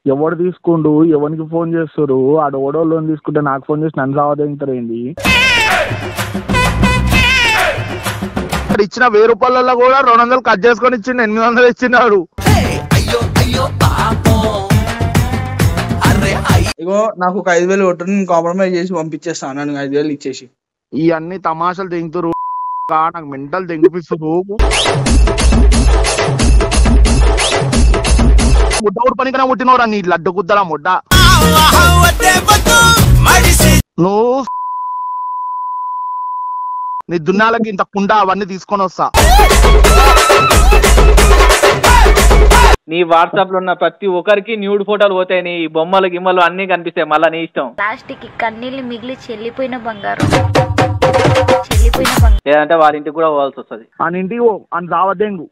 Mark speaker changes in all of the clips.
Speaker 1: ఎవరు తీసుకుండు, ఎవరికి ఫోన్ చేస్తారు? ఆడ ఓడో లోన్ తీసుకుంటే నాకు ఫోన్ చేసి నన్ను సావదింటారు ఏంది? ఇచ్చిన 1000 రూపాయలలో కూడా 200 కట్ చేసుకొని ఇచ్చిండు, 800 ఇచ్చినాడు.
Speaker 2: ఇగో నాకు ఒక 5000 కొట్టు, నేను కాంప్రమైజ్ చేసి పంపించేస్తాను. నాకు 5000 ఇచ్చేసి.
Speaker 1: ఇవన్నీ తమాషాలు తెంగుతారు, నాకు మెంటల్ తెంగిపిస్తారు. ముడ్డ ఊరు పనికనే పుట్టినవరా నీ లడ్డు కుద్దరా ముడ్డ. నువ్వు నీ దున్నాలకి ఇంత కుండ అవన్నీ తీసుకొని వస్తా.
Speaker 3: నీ వాట్సాప్ లో ఉన్న ప్రతి ఒక్కరికి న్యూడ్ ఫోటోలు పోతాయి, నీ బొమ్మలు గిమ్మలు అన్ని కనిపిస్తాయి. మళ్ళా నీ ఇష్టం.
Speaker 4: ప్లాస్టిక్ కన్నీళ్ళు మిగిలి చెల్లిపోయిన బంగారం,
Speaker 3: లేదంటే వారి ఇంటికి కూడా పోవాల్సి వస్తుంది.
Speaker 1: అని ఇంటికి అని రావద్దేంగు.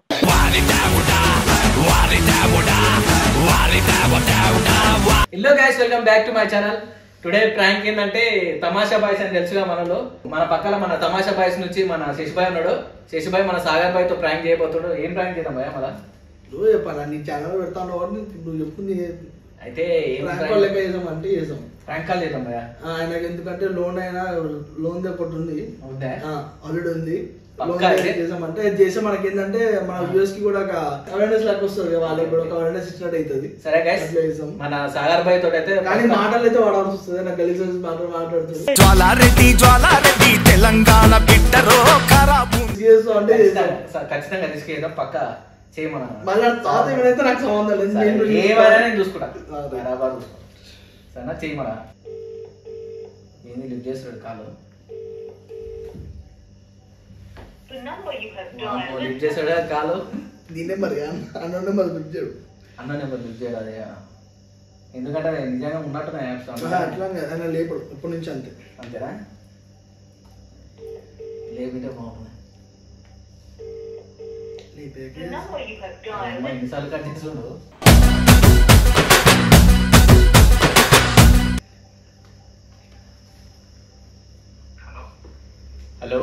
Speaker 5: Hello guys, welcome back to my channel. Today prank ఏంటంటే తమాషా బాయ్స్ అని తెలుసుగా మనలో. మన పక్కన మన తమాషా బాయ్స్ నుంచి మన శశిబాయ్ ఉన్నాడు. శశిబాయ్ మన సాగర్ బాయ్ తో ప్రాంక్ చేయబోతున్నాడు. ఏం ప్రాంక్ చేద్దాం భయ? మళ్ళా
Speaker 2: నువ్వు చెప్పాలా, నీ ఛానల్ పెడతాను నువ్వు చెప్తుంది.
Speaker 5: అయితే
Speaker 2: అంటే చేసాం,
Speaker 5: ప్రాంక్ కాల్ చేద్దాం భయ.
Speaker 2: ఆయనకి ఎందుకంటే లోన్ అయినా లోన్ ఒకటి ఉంది, ఆల్రెడీ ఉంది. చేసామంటే చేస్తే మనకి ఏంటంటే మన వ్యూస్ కి కూడా అవేర్నెస్ లాగా వస్తుంది, వాళ్ళకి కూడా అవేర్నెస్ ఇచ్చినట్టు అవుతుంది.
Speaker 5: సరే గైస్, మన సాగర్ బాయ్ తోటి అయితే
Speaker 2: కానీ మాటలు అయితే వాడాల్సి వస్తుంది. నాకు గలీజ్ మాటలు మాట్లాడుతుంది.
Speaker 6: తెలంగాణ
Speaker 5: అంటే ఖచ్చితంగా తీసుకెళ్దాం, పక్క చేయమన్నా.
Speaker 2: మళ్ళీ తాత ఏమైతే నాకు సంబంధం లేదు,
Speaker 5: ఏమైనా నేను చూసుకుంటా. సరేనా, చేయమన్నా. ఏంది లిఫ్ట్ చేస్తాడు కాలు, లిఫ్ట్ చేస్తాడు కాలు.
Speaker 2: దీన్నే మరి అన్న నెంబర్ లిఫ్ట్ చేయడు,
Speaker 5: అన్న నెంబర్ లిఫ్ట్ చేయడు. అదే ఎందుకంటే నిజంగా ఉన్నట్టున్నా యాప్స్
Speaker 2: అట్లా ఆయన లేపడు ఇప్పటి నుంచి. అంతే
Speaker 5: అంతేనా? లేపితే బాగుంటుంది. ఎన్నిసార్లు కట్ చేస్తుండు. Hello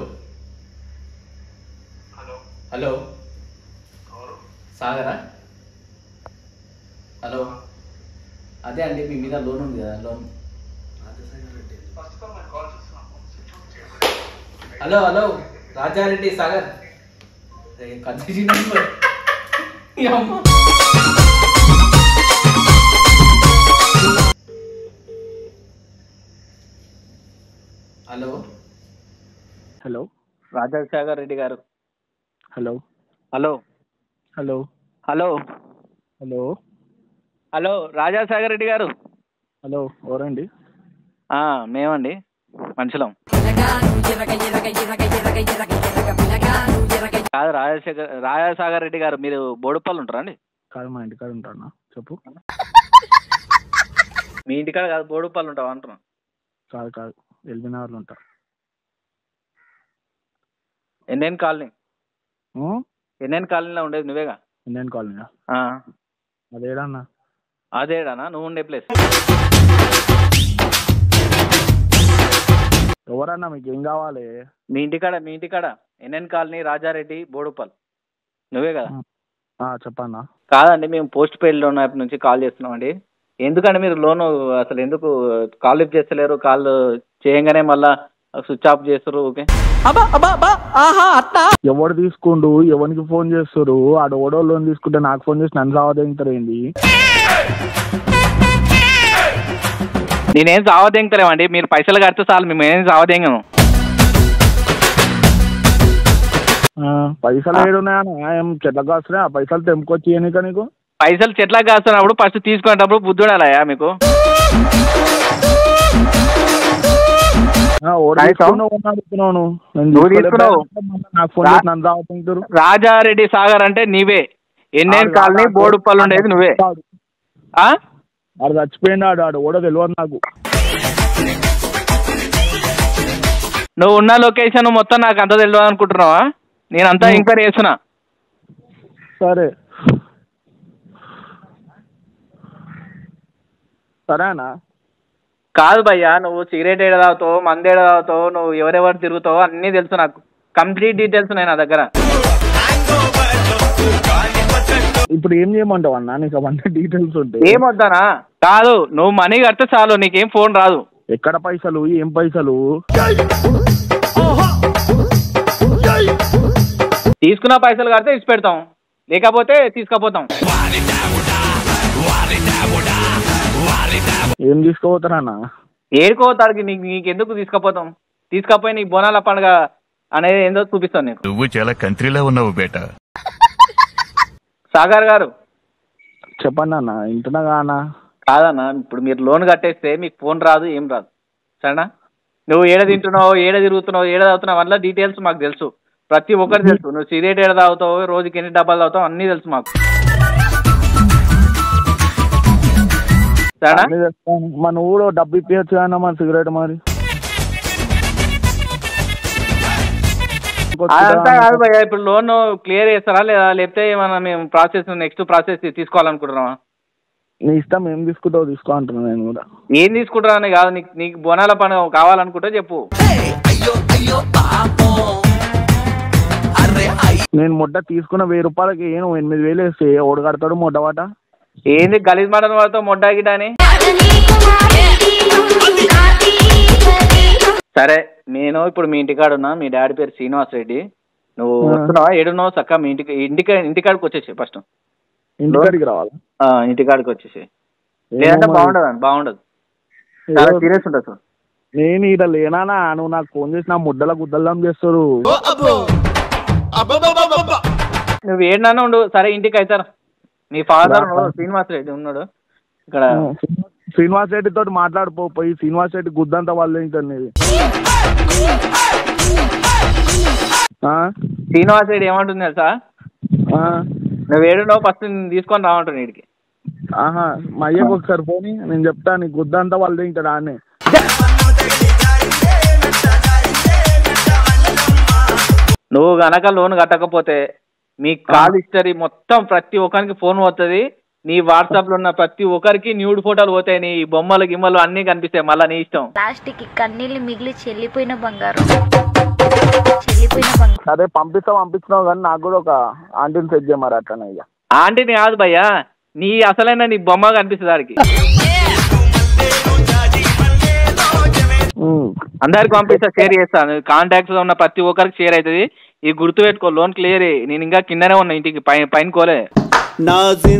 Speaker 5: hello సాగరా? హలో, అదే అండి మీ మీద లోన్ ఉంది కదా, loan. Hello hello Rajareddy Sagar, hello
Speaker 1: hello
Speaker 3: Rajasekhar Reddy గారు.
Speaker 1: Hello
Speaker 3: hello
Speaker 1: hello
Speaker 3: hello
Speaker 1: hello
Speaker 3: hello Rajasekhar Reddy గారు.
Speaker 1: హలో, ఎవరండి?
Speaker 3: మేమండి, మనుషులం. కాదు రాజశేఖర్ రెడ్డి గారు, మీరు బోడుపల్లి ఉంటారా అండి?
Speaker 1: కాదు, మా ఇంటికాడ ఉంటాను. చెప్పు.
Speaker 3: మీ ఇంటికాడ కాదు, బోడుపల్లి ఉంటావా అంటున్నా.
Speaker 1: కాదు కాదు, ఎల్బీనగర్లో ఉంటా.
Speaker 3: NN colony. ఎన్ఎన్ కాలనీలో ఉండేది నువ్వేగా?
Speaker 1: NN colony అదేడానా?
Speaker 3: అదేడానా నువ్వు ఉండే ప్లేస్?
Speaker 1: ఎవరన్నా, మీకు ఏం కావాలి?
Speaker 3: మీ ఇంటికాడ ఎన్ఎన్ కాలనీ, రాజారెడ్డి, బోడుపల్, నువ్వే కదా?
Speaker 1: చెప్పన్నా.
Speaker 3: కాదండి, మేము పోస్ట్ పెయిడ్ లోన్ యాప్ నుంచి కాల్ చేస్తున్నామండి. ఎందుకంటే మీరు లోన్ అసలు ఎందుకు కాల్ లిఫ్ట్ చేస్తలేరు? కాల్ చేయంగానే మళ్ళా స్విచ్ ఆఫ్ చేస్తారు. ఓకే,
Speaker 1: ఎవరు తీసుకుండు, ఎవరికి ఫోన్ చేస్తారు? ఆడ ఓడో లోన్ తీసుకుంటే నాకు ఫోన్ చేసి నన్ను సావదింటారు ఏంది?
Speaker 3: నేనేం సావదేంగలేమండి, మీరు పైసలు కడితే చాలు, మేము ఏం సావదేంగము.
Speaker 1: పైసలు ఏడున్నాయా? ఏం చెట్లకు కాస్తున్నాయి? ఆ పైసలు తెంపుకొచ్చి ఇయనిక నీకు?
Speaker 3: పైసలు చెట్లకు కాస్తున్నప్పుడు ఫస్ట్ తీసుకునేటప్పుడు బుద్ధి ఉండాలయా మీకు? రాజారెడ్డి సాగర్ అంటే నీవే, ఎన్ఎన్ కాలనీ, బోడుపల్లి ఉండేది నువ్వే.
Speaker 1: ఆడు చచ్చిపోయినాడు, ఆడు కూడా తెలియదు నాకు.
Speaker 3: నువ్వు ఉన్న లొకేషన్ మొత్తం నాకు అంతా తెలియదు అనుకుంటున్నావా? నేనంతా ఎంక్వైరీ చేస్తున్నా.
Speaker 1: సరే సరేనా?
Speaker 3: కాదు భయ్యా, నువ్వు సిగరెట్ ఏడ తాగుతావు, మందు ఏడ తాగుతావు, నువ్వు ఎవరెవరు తిరుగుతావు అన్నీ తెలుసు నాకు. కంప్లీట్ డీటెయిల్స్ ఉన్నాయి నా దగ్గర.
Speaker 1: ఇప్పుడు ఏం చేయమంటావు అన్న? నీకు అవన్నీ డీటెయిల్స్ ఉంటాయి.
Speaker 3: ఏమొద్దానా? కాదు, నువ్వు మనీ కడితే చాలు, నీకేం ఫోన్ రాదు.
Speaker 1: ఎక్కడ పైసలు? ఏం పైసలు?
Speaker 3: తీసుకున్న పైసలు కడితే ఇచ్చి పెడతాం, లేకపోతే తీసుకపోతాం.
Speaker 1: ఏం తీసుకుపోతారన్న?
Speaker 3: ఏడుకోతాడికి నీకెందుకు తీసుకపోతాం? తీసుకపోయి నీకు బోనాల పండుగ అనేది ఏందో చూపిస్తాను నీకు.
Speaker 6: నువ్వు చాలా కంట్రీలో ఉన్నావు బేటా.
Speaker 3: సాగర్ గారు
Speaker 1: చెప్పండి అన్న, ఇంటున్నాగా అన్న.
Speaker 3: కాదన్నా, ఇప్పుడు మీరు లోన్ కట్టేస్తే మీకు ఫోన్ రాదు, ఏం రాదు, సరేనా? నువ్వు ఏడ తింటున్నావు, ఏడ తిరుగుతున్నావు, ఏడ తాగుతున్నావు వల్ల డీటెయిల్స్ మాకు తెలుసు, ప్రతి ఒక్కరు తెలుసు. నువ్వు సిగరెట్ ఏడ తాగుతావు, రోజుకి ఎన్ని డబ్బాలు తాగుతావు అన్నీ తెలుసు మాకు, సరేనా?
Speaker 1: మన ఊళ్ళో డబ్బు ఇప్పించచ్చు అన్న మన సిగరెట్ మరి.
Speaker 3: అదంతా కాదు భయ్యా, ఇప్పుడు లోన్ క్లియర్ చేస్తారా లేదా, లేకపోతే ఏమన్నా మేము నెక్స్ట్ ప్రాసెస్ తీసుకోవాలనుకుంటున్నావా?
Speaker 1: నీ ఇష్టం, ఏం తీసుకుంటావు తీసుకో అంటున్నా. నేను కూడా
Speaker 3: ఏం తీసుకుంటారా అని కాదు, నీకు బోనాల పండుగ కావాలనుకుంటే చెప్పు.
Speaker 1: నేను ముడ్డ తీసుకున్న 1000 రూపాయలకి 8,000 వేస్తే ఓడి కడతాడు ముడ్డవాట.
Speaker 3: ఏంది గలీజ్ మటన్ వాడితో మొడ్డా గిట అని? సరే, నేను ఇప్పుడు మీ ఇంటికాడ ఉన్నా, మీ డాడీ పేరు శ్రీనివాస్ రెడ్డి. నువ్వు వస్తున్నావా? ఏడున్నావు? చక్క మీ ఇంటికాడికి వచ్చేసి ఫస్ట్.
Speaker 1: ఇంటికాడికి రావాలి?
Speaker 3: ఇంటికాడికి వచ్చేసి, లేదంటే బాగుండదు, చాలా సీరియస్ ఉంటుంది సార్.
Speaker 1: నేను ఇక్కడ లేనా? నువ్వు నాకు ఫోన్ చేసి నా ముడ్డల గుద్దల్లం చేస్తారు.
Speaker 3: నువ్వు ఏడన్నా ఉండు. సరే, ఇంటికి అవుతారు. నీ ఫాదర్ శ్రీనివాస్ రెడ్డి ఉన్నాడు ఇక్కడ.
Speaker 1: శ్రీనివాస్ రెడ్డి తోటి మాట్లాడిపోయి శ్రీనివాస్ రెడ్డి గుద్దంతా వాళ్ళు ఏంటండి.
Speaker 3: శ్రీనివాస్ రెడ్డి ఏమంటుంది తెలుసా? నువ్వు ఏడున్నావు ఫస్ట్ తీసుకొని రావంటాను వీడికి.
Speaker 1: మా అయ్యకు ఒకసారి పోనీ, నేను చెప్తాను. నీ గుద్దంతా వాళ్ళు తింటాడు ఆనే.
Speaker 3: నువ్వు గనక లోన్ కట్టకపోతే మీ కాల్ హిస్టరీ మొత్తం ప్రతి ఒక్కరికి ఫోన్ పోతుంది. నీ వాట్సాప్ లో ఉన్న ప్రతి ఒక్కరికి న్యూడ్ ఫోటోలు పోతాయి, నీ బొమ్మలు గిమ్మలు అన్ని కనిపిస్తాయి. మళ్ళీ నీ ఇష్టం.
Speaker 4: ప్లాస్టిక్ కన్నీళ్ళు మిగిలి చెల్లిపోయిన బంగారం.
Speaker 1: అదే పంపించినావు కానీ నాకు కూడా ఒక ఆంటీని సెట్ చేయమరి అట్లనే. ఇక
Speaker 3: ఆంటీని కాదు భయ్యా, నీ అసలైన నీ బొమ్మ కనిపిస్తుంది ఆడికి. అందరికి పంపిస్తా, షేర్ చేస్తాను. కాంటాక్ట్స్ లో ఉన్న ప్రతి ఒక్కరికి షేర్ అవుతుంది. ఈ గుర్తు పెట్టుకో, లోన్ క్లియర్. నేను ఇంకా కిందనే ఉన్నా, ఇంటికి పైన కోలే.
Speaker 1: నాది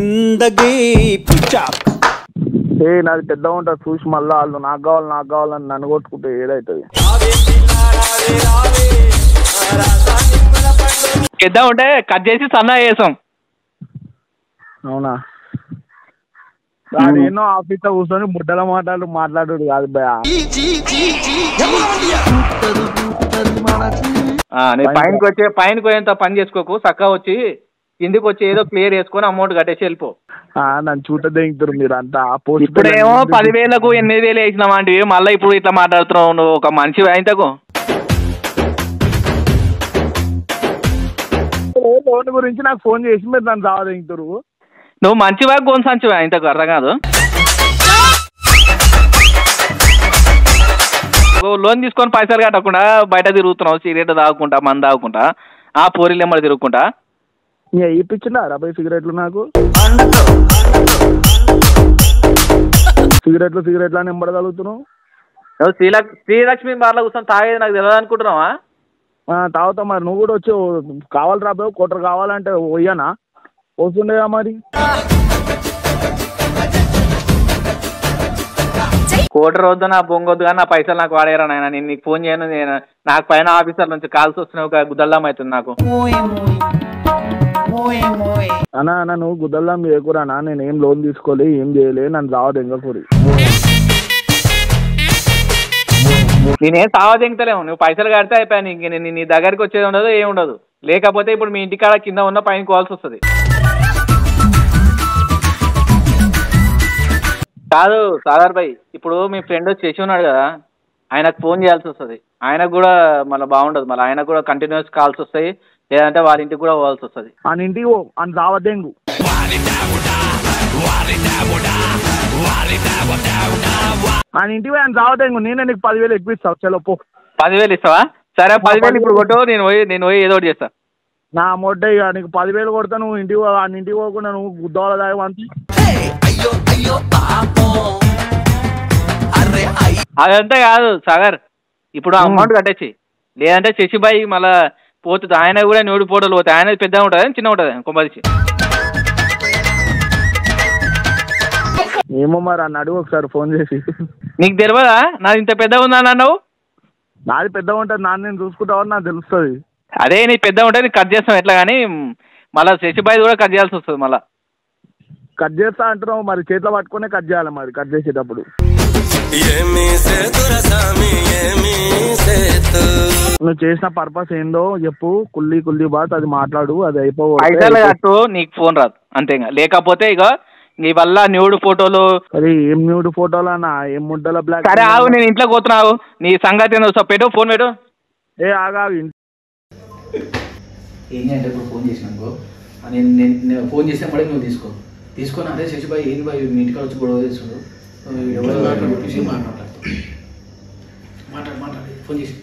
Speaker 1: పెద్దగా ఉంటుంది చూసి మళ్ళీ వాళ్ళు నాకు కావాలని నన్ను కొట్టుకుంటే ఏదైతుంది.
Speaker 3: పెద్ద ఉంటే కట్ చేసి సన్నా చేసాం.
Speaker 1: అవునా? ఎన్నో ఆఫీస్లో కూర్చొని ముడ్డల మాట్లాడు కాదు భయ.
Speaker 3: పైనకి పోయేంత పని చేసుకోకు, చక్కగా వచ్చి కిందికి వచ్చి ఏదో క్లియర్ చేసుకొని అమౌంట్ కట్టేసి వెళ్ళిపో.
Speaker 1: నన్ను చూట దిగుతారు మీరు అంతా.
Speaker 3: ఇప్పుడేమో 10,000కు 8,000 వేసినాం అంటే మళ్ళీ ఇప్పుడు ఇట్లా మాట్లాడుతున్నావు. నువ్వు ఒక మనిషి ఆయనకు.
Speaker 1: లోన్ గురించి నాకు ఫోన్ చేసి మీరు నన్ను రావదిగుతారు.
Speaker 3: నువ్వు మంచివా గోన్ సంచివా ఇంతకు అర్థం కాదు. లోన్ తీసుకొని పైసలు కట్టకుండా బయట తిరుగుతున్నావు, సిగరెట్ తాగుకుంటా, మందు తాగుకుంటా, ఆ పోరీలు ఎమ్మడి తిరుగుకుంటా.
Speaker 1: ఇప్పించిందా 50 సిగరెట్లు నాకు? సిగరెట్లు అని ఎంబడగలుగుతున్నావు.
Speaker 3: నువ్వు శ్రీలక్ష్మి బార్లో కూర్చొని తాగేది నాకు తెలియదు అనుకుంటున్నావా?
Speaker 1: తాగుతా మరి. నువ్వు కూడా వచ్చి కావాలి రాబోయే కోటర్ కావాలంటే పోయానా? పోతుండేగా మరి.
Speaker 3: కోటర్ వద్దు, నా బొంగొద్దు, కానీ నా పైసలు నాకు వాడేరా నాయన. నేను నీకు ఫోన్ చేయను. నేను నాకు పైన ఆఫీసర్ నుంచి కాల్స్ వస్తున్నాయి, ఒక గుద్దల్లం అవుతుంది నాకు.
Speaker 1: అన్నా నువ్వు గుద్దల్లం చేయకూరానా? నేను ఏం లోన్ తీసుకోలే, ఏం చేయలే, నన్ను రావద్దు ఎంగకూరి.
Speaker 3: నేనేం సావదెంగుతలేము. నువ్వు పైసలు కడితే అయిపోయా. నీ దగ్గరికి వచ్చేది ఉండదు, ఏమి ఉండదు. లేకపోతే ఇప్పుడు మీ ఇంటికాడ కింద ఉన్న పైన కావాల్సి వస్తుంది. కాదు సాగర్ భాయ్, ఇప్పుడు మీ ఫ్రెండ్ వచ్చి చేసి ఉన్నాడు కదా, ఆయనకు ఫోన్ చేయాల్సి వస్తుంది. ఆయనకు కూడా మళ్ళీ బాగుండదు. మళ్ళీ ఆయనకు కూడా కంటిన్యూస్ కాల్స్ వస్తాయి, లేదంటే వాళ్ళ ఇంటికి కూడా పోవాల్సి వస్తుంది.
Speaker 1: ఆయన ఇంటికి అని రావద్దేంగు. ఆయన ఇంటికి ఆయన రావద్దేంగు. నేనే నీకు 10,000 ఎక్కువ ఇస్తావు. చలో పో.
Speaker 3: 10,000 ఇస్తావా? సరే 10,000 ఇప్పుడు కొట్టు, నేను పోయి ఏదో ఒకటి చేస్తా.
Speaker 1: నా మొడ్డ ఇక నీకు 10,000 కొడతా, నువ్వు ఇంటికి పోకుండా నువ్వు గుద్దవాళ్ళ దాగి అంతే.
Speaker 3: అదంతా కాదు సాగర్, ఇప్పుడు అమౌంట్ కట్టేసి, లేదంటే శశిబాయి మళ్ళా పోతుంది. ఆయన కూడా నోడి ఫోటోలు పోతాయి. ఆయన పెద్దగా ఉంటుంది చిన్న ఉంటుంది కొంపదిసి.
Speaker 1: ఏమో మరి అన్న అడుగు ఒకసారి ఫోన్ చేసి.
Speaker 3: నీకు తెలియదా నాది ఇంత పెద్దగా ఉందా అన్నావు?
Speaker 1: నాది పెద్దగా ఉంటుంది, నాన్న నేను చూసుకుంటావని నాకు తెలుస్తుంది.
Speaker 3: అదే నీ పెద్దగా ఉంటే నీకు కట్ చేస్తాం ఎట్లా, కానీ మళ్ళీ శశిబాయి కూడా కట్ చేయాల్సి వస్తుంది. మళ్ళీ
Speaker 1: కట్ చేస్తా అంటున్నావు, మరి చేతిలో పట్టుకునే కట్ చేయాలి మరి కట్ చేసేటప్పుడు. నువ్వు చేసిన పర్పస్ ఏందో చెప్పు, కుల్లి బాత్ అది మాట్లాడు, అది
Speaker 3: పైసలు కట్టు, నీకు ఫోన్ రాదు అంతేగా. లేకపోతే ఇక నీ వల్ల న్యూడ్ ఫోటోలు.
Speaker 1: అది ఏం న్యూడ్ ఫోటోలు అన్న, ఏం ముడ్డల బ్లాక్.
Speaker 3: సరే ఆగు, నేను ఇంట్లోకి పోతున్నావు, నీ సంగతి పెట్టు, ఫోన్ పెట్టు.
Speaker 1: ఏ ఆగా
Speaker 5: ఏంటి అంటే ఇప్పుడు ఫోన్ చేసినాకో నేను ఫోన్ చేసిన పడే నువ్వు తీసుకొని అదే శశిబాయి ఏంది బాయ్ మీ ఇంటికి వచ్చి గొడవ చేస్తున్నాడు ఎవరు చెప్పేసి మాట్లాడు ఫోన్ చేసి.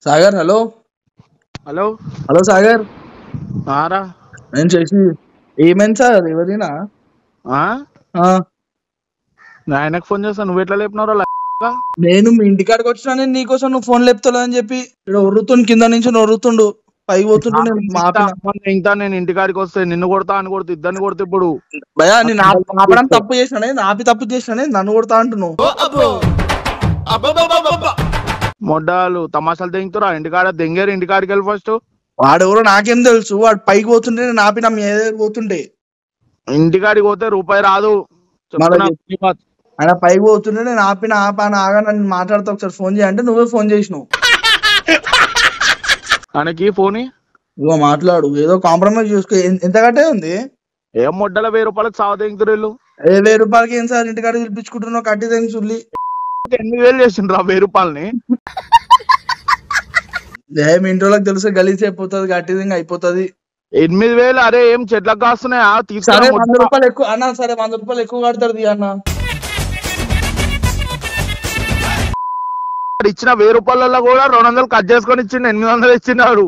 Speaker 2: Sagar hello.
Speaker 1: Hello
Speaker 2: hello Sagar.
Speaker 1: రా
Speaker 2: నేను చేసి ఏమైంది సార్ ఎవరినా?
Speaker 1: ఆయనకు ఫోన్ చేస్తా, నువ్వు ఎట్లా లేపినారో.
Speaker 2: నేను మీ ఇంటికాడికి వచ్చినా, నేను నీకోసం నువ్వు ఫోన్ లేపుతావు అని చెప్పి ఇక్కడ ఒర్రుతుండు, కింద నుంచి ఒర్రుతుండు, పైకి పోతుండు.
Speaker 1: ఇంకా నేను ఇంటికాడికి వస్తే నిన్ను కొడతా అని కొడుతూ ఇద్దరిని కొడుతూ ఇప్పుడు
Speaker 2: భయా నేను ఆపడం తప్పు చేసినానే, ఆపి తప్పు చేసినానే, నన్ను కొడతా అంటున్నావు.
Speaker 1: మొడ్డాలు తమాషాలు తెంగుతారా ఇంటికాడ? దెంగారు ఇంటికాడికి వెళ్ళి ఫస్ట్.
Speaker 2: వాడెవరో నాకేం తెలుసు, వాడు పైకి పోతుంటే నేను ఆపిన మీ పోతుండే.
Speaker 1: ఇంటికాడికి పోతే రూపాయి రాదు.
Speaker 2: ఆయన పైకి పోతుంటే నేను ఆపాను ఆగా నన్ను మాట్లాడుతూ ఒకసారి ఫోన్ చేయంటే నువ్వే ఫోన్ చేసినావు.
Speaker 1: ఆయనకి ఫోన్
Speaker 2: ఇగో మాట్లాడు, ఏదో కాంప్రమైజ్ చూసుకో. ఎంత కట్టే ఉంది?
Speaker 1: ఏం మొడ్డల 1,000 రూపాయలకు సాగు తెంగుతారు వీళ్ళు.
Speaker 2: 1,000 రూపాయలకి ఏం సార్ ఇంటికాడ పిలిపించుకుంటున్నావు? కట్టి తెంగి చుల్లి
Speaker 1: 8,000 చేసిండ్రు 1,000 రూపాయలని.
Speaker 2: మీ ఇంట్లోకి తెలుసు గలీజ్ అయిపోతుంది, కట్టి తెంగి అయిపోతుంది.
Speaker 1: 8,000 అరే ఏం చెట్లకు కాస్తున్నాయా?
Speaker 2: సరే 100 రూపాయలు ఎక్కువ అన్న, సరే 100 రూపాయలు ఎక్కువ కడతారు అన్న.
Speaker 1: ఇచ్చిన 1,000 రూపాయలలో కూడా 200 కట్ చేసుకొని ఇచ్చిండు, 800 ఇచ్చినాడు.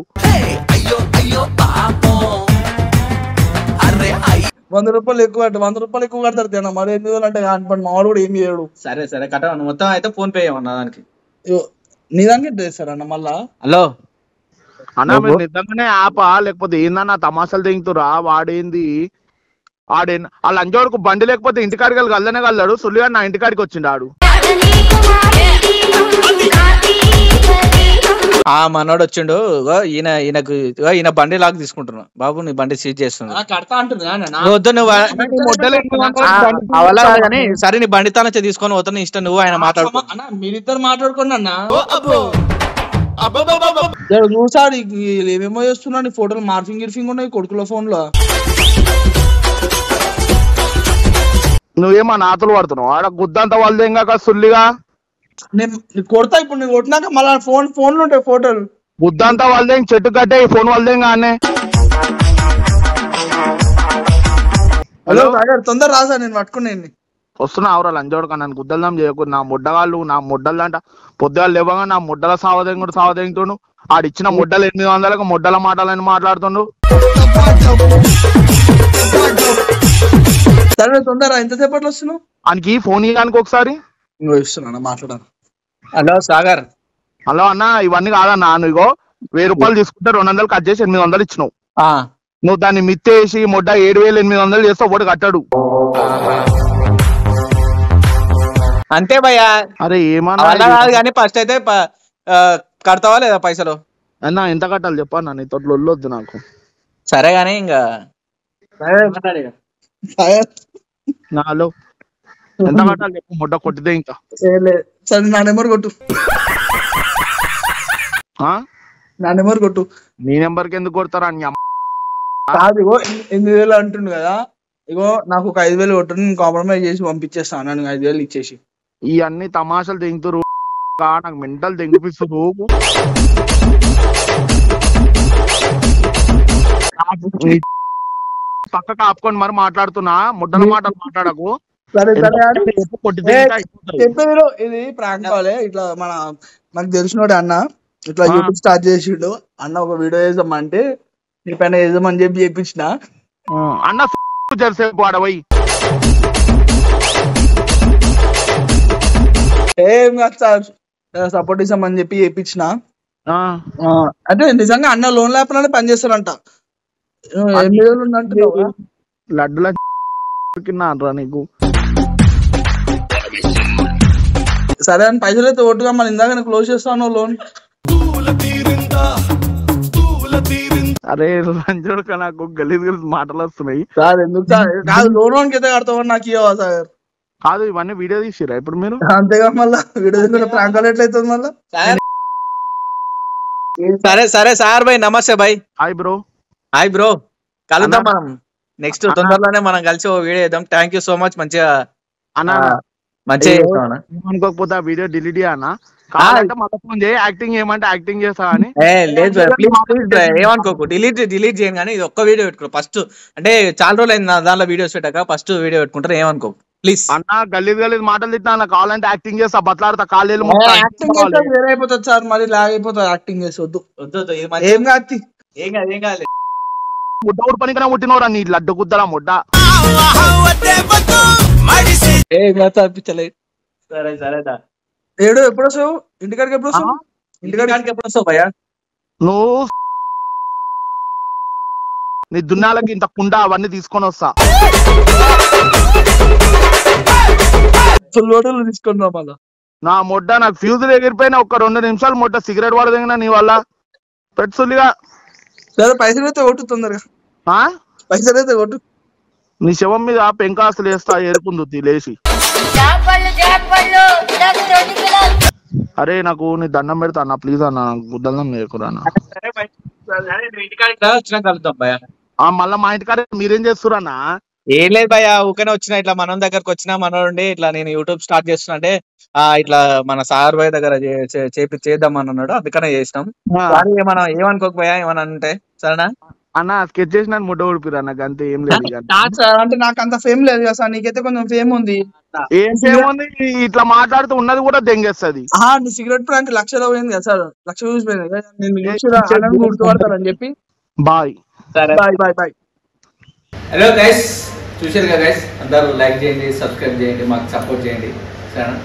Speaker 2: 100 రూపాయలు ఎక్కువ 100 రూపాయలు ఎక్కువ కడతారు తిన్నా. మరి 800 అంటే కానిపండి, మావాడు కూడా ఏం చేయడు.
Speaker 3: సరే సరే కట్ట, మొత్తం అయితే ఫోన్ పే చేయమన్నా దానికి.
Speaker 2: నీ దానికి చేస్తారు అన్న మళ్ళా.
Speaker 3: హలో
Speaker 1: అన్న మీరు నిజంగానే ఆపా లేకపోతే ఏందన్నా తమాషాలు తెంగుతురా? వాడేంది ఆ లంచోడుకు బండి లేకపోతే ఇంటికాడికి వెళ్ళి కళ్ళనే కళ్ళాడు. సుల్లిగా నా ఇంటికాడికి వచ్చిండు ఆడు.
Speaker 3: మనోడు వచ్చిండు, ఈయన బండి లాగా తీసుకుంటున్నా. బాబు నీ బండి సీజ్ చేస్తున్నా
Speaker 2: కడతా అంటున్నా.
Speaker 3: సరే నీ బండి తాన తీసుకొని పోతున్నా, ఇష్టం నువ్వు ఆయన మాట్లాడుకో.
Speaker 2: మీరిద్దరు మాట్లాడుకోండి అన్న. చూసాడు ఏమేమో చేస్తున్నా, నీ ఫోటోలు మార్ఫింగ్ గిర్ఫింగ్ ఉన్నాయి కొడుకుల ఫోన్ లో.
Speaker 1: నువ్వేమో నాతలు పడుతున్నావు ఆడ గుద్దంతా వాళ్ళది ఇంకా సుల్లిగా.
Speaker 2: నేను కొడతా ఇప్పుడు, నేను కొట్టినాక మళ్ళీ ఫోన్లు ఉంటాయి ఫోటోలు.
Speaker 1: గుద్దంతా వాళ్ళదే, చెట్టు కట్టే ఫోన్ వాళ్ళదే కానీ.
Speaker 2: హలో సాగర్ తొందర రాసా, నేను పట్టుకున్నాను.
Speaker 1: వస్తున్నా అవరా లంచోడుక, నన్ను గుద్దలదాం చేయకు. నా ముడ్డగాళ్ళు నా ముడ్డలంట పొద్దుగాలు లేవగా నా ముడ్డల సావదెంగుడు. ఆడిచ్చిన ముడ్డలు 800లకు ముడ్డల మాటలని మాట్లాడుతుండు.
Speaker 2: సరే తొందర, ఎంతసేపట్లో వస్తున్నావు?
Speaker 1: ఆయనకి ఫోన్ ఇవ్వడానికి ఒకసారి
Speaker 2: ఇస్తున్నా, మాట్లాడాను.
Speaker 3: హలో సాగర్.
Speaker 1: హలో అన్న, ఇవన్నీ కాదన్నా. నువ్వు 1,000 రూపాయలు తీసుకుంటే 200 కట్ చేసి 800 ఇచ్చినావు. నువ్వు దాన్ని మిత్తేసి ముడ్డ 7,800 చేస్తే ఒకటి కట్టాడు.
Speaker 3: అంతే భయ్యా.
Speaker 1: అరే ఏమన్నా
Speaker 3: కాదు కానీ ఫస్ట్ అయితే కడతావా లేదా పైసలు?
Speaker 1: అన్నా ఎంత కట్టాలి చెప్పన్నా, నీ తోటి లొల్లొద్దు నాకు.
Speaker 3: సరే గానీ ఇంకా
Speaker 1: హలో ఎంత కట్టాలి చెప్పు, ముడ్డ కొట్టితే ఇంకా.
Speaker 2: సరే నా నెంబర్ కొట్టు, నా నెంబర్ కొట్టు.
Speaker 1: నీ నెంబర్కి ఎందుకు కొడతారా?
Speaker 2: కాదు ఇగో 8,000 అంటుండు కదా, ఇగో నాకు ఒక 5,000 కొట్టు, నేను కాంప్రమైజ్ చేసి పంపించేస్తాను. నాకు 5,000 ఇచ్చేసి.
Speaker 1: ఇవన్నీ తమాషాలు తెంగుతురు, నాకు మెంటల్ తెంగిపిస్తారు. పక్కకు ఆపుకొని మరి మాట్లాడుతున్నా, ముడ్డల మాటలు మాట్లాడకు.
Speaker 2: సరే సరే అని
Speaker 1: కొట్టి తింటే అయిపోతుంది.
Speaker 2: చెప్పేది ఇది ప్రాంక్ కాలే. ఇట్లా నాకు తెలిసినోడు అన్న ఇట్లా యూట్యూబ్ స్టార్ట్ చేసిండు. అన్న ఒక వీడియో వేసామంటే నీ పైన వేసామని చెప్పి చేయించిన.
Speaker 1: అన్న జరసేపు ఆడవై
Speaker 2: ఏం కాదు సార్, సపోర్ట్ ఇస్తామని చెప్పి చేయించిన. అంటే నిజంగా అన్న లోన్ లేపలోనే పని చేస్తారంట.
Speaker 1: లడ్డుల నీకు
Speaker 2: సరే అని పైసలు అయితే ఒట్టుగా మళ్ళీ ఇందాక క్లోజ్ చేస్తాను లోన్.
Speaker 1: అరే రంజోడుక నాకు గలీజ్ మాటలు వస్తున్నాయి
Speaker 2: సార్. ఎందుకు సార్? కాదు లోన్ లోన్కి అయితే కడతామని నాకు ఇవ్వవా సార్?
Speaker 1: కాదు ఇవన్నీ వీడియో తీసిరా ఇప్పుడు మీరు?
Speaker 2: అంతేగా మళ్ళీ వీడియో ప్రాంకాలు ఎట్లయితుంది మళ్ళీ?
Speaker 5: సరే సరే సార్ భాయ్, నమస్తే భాయ్.
Speaker 1: Hi bro.
Speaker 5: హాయ్ బ్రో, కలుద్దాం మనం నెక్స్ట్ తొందరలోనే మనం కలిసి ఓ వీడియో చేద్దాం. Thank you so much. మంచిగా
Speaker 1: అన్నా
Speaker 5: మంచిగా
Speaker 1: అనుకోకపోతే ఆ వీడియో డిలీట్ చేయన్నా? కావాలంటే మళ్ళీ ఫోన్ చేయి, యాక్టింగ్ చేయమంటే యాక్టింగ్ చేస్తా అని.
Speaker 5: లేదు ప్లీజ్ ఏమనుకోకు, డిలీట్ చేయను కానీ ఇది ఒక్క వీడియో పెట్టుకో ఫస్ట్. అంటే చాలా రోజులు అయింది దాంట్లో వీడియోస్ పెట్టాక, ఫస్ట్ వీడియో పెట్టుకుంటారు, ఏమనుకోకు ప్లీజ్.
Speaker 1: అన్న గలీజ్ మాటలు తిట్టా, నాకు కావాలంటే యాక్టింగ్ చేస్తా, బతలాడతా, కాళ్ళు
Speaker 2: యాక్టింగ్ చేస్తే వేరే అయిపోతుంది సార్, మరి లాగ్ అయిపోతుంది. యాక్టింగ్ చేసి వద్దు. ఏం కాదు
Speaker 5: ఏం కాదు.
Speaker 1: ముడ్డ ఊడిపనికనే పుట్టినవరా నీ లడ్డు కుద్దరా ముడ్డ.
Speaker 2: ఏం కాదు అనిపించలేదు.
Speaker 5: సరే సరే
Speaker 2: ఏడు ఎప్పుడు వస్తావు ఇంటికాడికి? ఎప్పుడు వస్తావు ఇంటికాడికి?
Speaker 5: ఎప్పుడు వస్తావు భయ్యా?
Speaker 1: నువ్వు నీ దున్నాలకి ఇంత కుండ అవన్నీ తీసుకొని వస్తా.
Speaker 2: ఫుల్ హోటల్ తీసుకున్నాం మళ్ళా.
Speaker 1: నా మొడ్డ నాకు ఫ్యూజ్ ఎగిరిపోయినా ఒక్క 2 నిమిషాలు మొడ్డ సిగరెట్ పడదగిన నీ వల్ల పెట్టుగా.
Speaker 2: సరే పైసలు అయితే కొట్టు తొందరగా. పైసలు అయితే కొట్టు.
Speaker 1: నీ శవం మీద పెంకాస్తులు వేస్తా ఏరుకుంది లేచి. అరే నాకు నీ దండం పెడతా అన్న ప్లీజ్ అన్న, గుద్దండం లేకురా అన్న.
Speaker 5: వచ్చినా కలుద్దాం భయ్యా.
Speaker 1: మళ్ళా మా ఇంటికాడ మీరేం చేస్తురన్నా?
Speaker 5: ఏం లేదు భయ్య, ఊకనే వచ్చినా ఇట్లా మనం దగ్గరకు వచ్చినా మనోండి ఇట్లా నేను యూట్యూబ్ స్టార్ట్ చేస్తున్నా అంటే ఇట్లా మన సాగర్ భాయ్ దగ్గర చేద్దాం అని అన్నాడు, అందుకనే చేసినాం. ఏమన్నా ఏమనుకోక భయ్యా, ఏమన్నా అంటే సరేనా
Speaker 1: అన్న? స్కెచ్ చేసిన ముడ్డ ఊడిపిరా నాకు, అంతే ఏం లేదు.
Speaker 2: అంటే నాకు అంత ఫేమ్ లేదు కదా సార్, నీకైతే కొంచెం ఫేమ్ ఉంది.
Speaker 1: ఏం ఫేమ్ ఉంది? ఇట్లా మాట్లాడుతూ ఉన్నది కూడా దెంగేస్తుంది.
Speaker 2: నీ సిగరెట్ ప్రాంక్ లక్షలో పోయింది కదా సార్, లక్ష వ్యూస్ పోయింది. నేను గుర్తుపడతానని చెప్పి
Speaker 1: bye.
Speaker 2: Bye bye bye.
Speaker 5: Hello guys, చూశారు కదా గైస్, అందరూ లైక్ చేయండి, సబ్స్క్రైబ్ చేయండి, మాకు సపోర్ట్ చేయండి సరేనా.